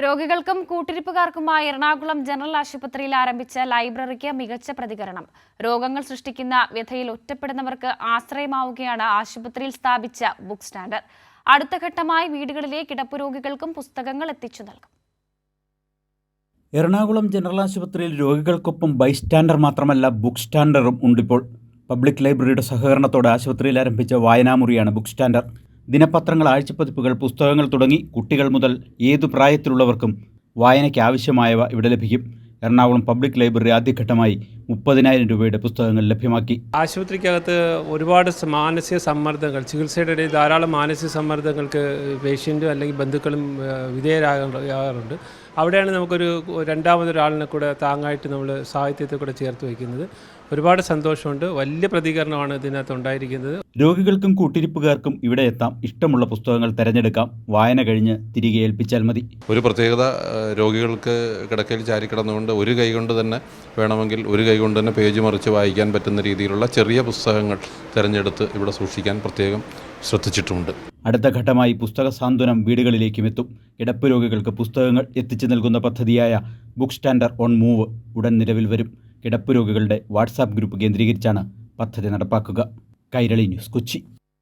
രോഗികൾക്കും കൂട്ടിരിപ്പുകാർക്കുമായി എറണാകുളം ജനറൽ ആശുപത്രിയിൽ ആരംഭിച്ച ലൈബ്രറിക്ക് മികച്ച പ്രതികരണം. രോഗങ്ങൾ സൃഷ്ടിക്കുന്ന വ്യഥയിൽ ഒറ്റപ്പെടുന്നവർക്ക് ആശ്രയമാവുകയാണ് ആശുപത്രിയിൽ സ്ഥാപിച്ച ബുക്ക് സ്റ്റാൻഡ്. അടുത്ത ഘട്ടമായി വീടുകളിലെ കിടപ്പുരോഗികൾക്കും പുസ്തകങ്ങൾ എത്തിച്ചു നൽകും. എറണാകുളം ജനറൽ ആശുപത്രിയിൽ രോഗികൾക്കൊപ്പം ബൈസ്റ്റാൻഡർ മാത്രമല്ല ബുക്ക് സ്റ്റാൻഡറും ഉണ്ടിപ്പോൾ. പബ്ലിക് ലൈബ്രറിയുടെ സഹകരണത്തോടെ ആശുപത്രിയിൽ ആരംഭിച്ച വായനാമുറിയാണ് ബുക്ക് സ്റ്റാൻഡർ. ദിനപത്രങ്ങൾ, ആഴ്ചപ്പതിപ്പുകൾ, പുസ്തകങ്ങൾ തുടങ്ങി കുട്ടികൾ മുതൽ ഏതു പ്രായത്തിലുള്ളവർക്കും വായനയ്ക്ക് ആവശ്യമായവ ഇവിടെ ലഭിക്കും. എറണാകുളം പബ്ലിക് ലൈബ്രറി ആദ്യഘട്ടമായി 30,000 രൂപയുടെ പുസ്തകങ്ങൾ ലഭ്യമാക്കി. ആശുപത്രിക്കകത്ത് ഒരുപാട് മാനസിക സമ്മർദ്ദങ്ങൾ, ചികിത്സയുടെ ഇടയിൽ ധാരാളം മാനസിക സമ്മർദ്ദങ്ങൾക്ക് പേഷ്യൻറ്റും അല്ലെങ്കിൽ ബന്ധുക്കളും വിധേയരാകാറുണ്ട്. അവിടെയാണ് നമുക്കൊരു രണ്ടാമതൊരാളിനെ കൂടെ താങ്ങായിട്ട് നമ്മൾ സാഹിത്യത്തെ കൂടെ ചേർത്ത് വയ്ക്കുന്നത്. ഒരുപാട് സന്തോഷമുണ്ട്. വലിയ പ്രതികരണമാണ് ഇതിനകത്ത് ഉണ്ടായിരിക്കുന്നത്. രോഗികൾക്കും കൂട്ടിരിപ്പുകാർക്കും ഇവിടെ എത്താം. ഇഷ്ടമുള്ള പുസ്തകങ്ങൾ തിരഞ്ഞെടുക്കാം. വായന കഴിഞ്ഞ് തിരികെ ഏൽപ്പിച്ചാൽ മതി. ഒരു പ്രത്യേകത, രോഗികൾക്ക് കിടക്കയിൽ ചാരിക്കിടന്നുകൊണ്ട് ഒരു കൈ കൊണ്ട് തന്നെ വേണമെങ്കിൽ ഒരു കൈ കൊണ്ട് തന്നെ പേജ് മറിച്ച് വായിക്കാൻ പറ്റുന്ന രീതിയിലുള്ള ചെറിയ പുസ്തകങ്ങൾ തിരഞ്ഞെടുത്ത് ഇവിടെ സൂക്ഷിക്കാൻ പ്രത്യേകം ശ്രദ്ധിച്ചിട്ടുമുണ്ട്. അടുത്ത ഘട്ടമായി പുസ്തക സാന്ത്വനം വീടുകളിലേക്കും എത്തും. കിടപ്പ് രോഗികൾക്ക് പുസ്തകങ്ങൾ എത്തിച്ചു നൽകുന്ന പദ്ധതിയായ ബുക്ക് സ്റ്റാൻഡർ ഓൺ മൂവ് ഉടൻ നിലവിൽ വരും. കിടപ്പ് രോഗികളുടെ വാട്സാപ്പ് ഗ്രൂപ്പ് കേന്ദ്രീകരിച്ചാണ് പദ്ധതി നടപ്പാക്കുക. കൈരളി ന്യൂസ്, കൊച്ചി.